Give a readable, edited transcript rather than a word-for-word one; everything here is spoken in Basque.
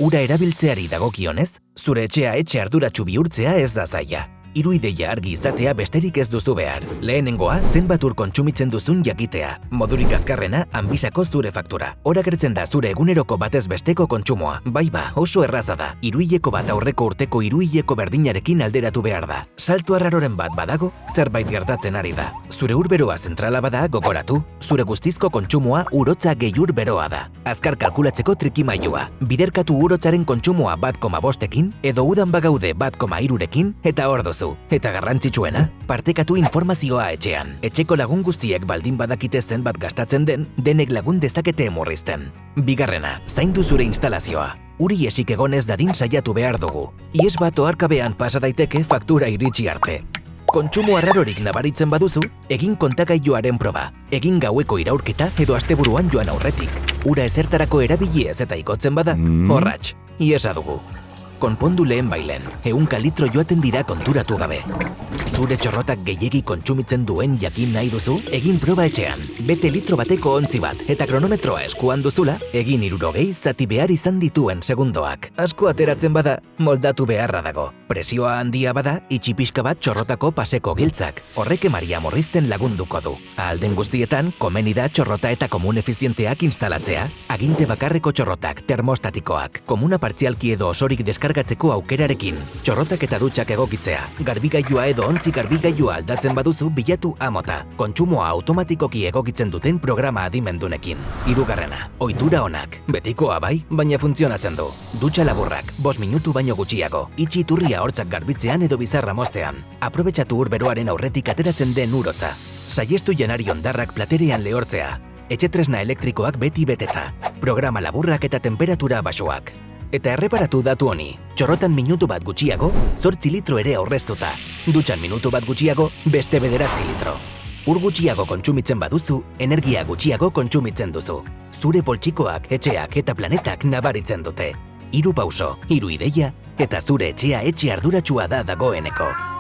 Ura erabiltzeari dagokionez, zure etxea etxe arduratsu bihurtzea ez da zaila. 3 ideia argi izatea besterik ez duzu behar. Lehenengoa, zenbat ur kontsumitzen duzun jakitea. Modurik azkarrena, Anbisako zure faktura. Hor agertzen da zure eguneroko batez besteko kontsumoa. Bai ba, oso erraza da. 3hileko bat aurreko urteko 3hileko berdinarekin alderatu behar da. Salto arraroren bat badago, zerbait gertatzen ari da. Zure ur beroa zentrala bada, gogoratu. Zure guztizko kontsumoa urotza gehi ur beroa da. Azkar kalkulatzeko trikimailua. Biderkatu urotzaren kontsumoa 1,5ekin, edo udan bagaude 1,3ekin, eta hor duzu. Eta garrantzitsuena, partekatu informazioa etxean. Etxeko lagun guztiek baldin badakite zenbat gastatzen den, denek lagun dezakete murrizten. Bigarrena, zaindu zure instalazioa. Uri esik egonez dadin saiatu behar dugu. Ies bat oharkabean pasa daiteke faktura iritsi arte. Kontsumo arrarorik nabaritzen baduzu, egin kontagailuaren proba. Egin gaueko iraurketa edo asteburuan joan aurretik. Ura ezertarako erabili ez eta ikotzen bada, horratx, iesa dugu. Konpondu lehen bailen, 100 litro joaten dira konturatu gabe. Zure txorrotak gehiegi kontsumitzen duen jakin nahi duzu, egin proba etxean. Bete litro bateko ontzi bat eta kronometroa eskuan duzula, egin 60 zati behar izan dituen segundoak. Asko ateratzen bada, moldatu beharra dago. Presioa handia bada, itxi pixka bat txorrotako paseko giltzak. Horrek emaria murrizten lagunduko du. Alden guztietan, komeni da txorrota eta komun efizienteak instalatzea. Aginte bakarreko txorrotak, termostatikoak, komuna partzialki edo osorik deskargatzeko aukerarekin. Txorrotak eta dutxak egokitzea. Garbigailua edo ontzi garbigailua aldatzen baduzu bilatu amota. Kontsumoa automatikoki egokitzen duten programa adimendunekin. 3. Ohitura onak. Betikoa bai, baina funtzionatzen du. Dutxa laburrak, 5 minutu baino gutxiago. Itxi iturria hortzak garbitzean edo bizarra moztean. Aprobetxatu ur beroaren aurretik ateratzen den urotza. Saiestu janari hondarrak platerean lehortzea. Etxe tresna elektrikoak beti beteta. Programa laburrak eta temperatura baxuak. Eta erreparatu datu honi, txorrotan minutu bat gutxiago, 8 litro ere aurreztuta. Dutxan minutu bat gutxiago, beste 9 litro. Ur gutxiago kontsumitzen baduzu, energia gutxiago kontsumitzen duzu. Zure poltsikoak, etxeak eta planetak nabaritzen dute. 3 pauso, 3 ideia, eta zure etxea etxe arduratsua da dagoeneko.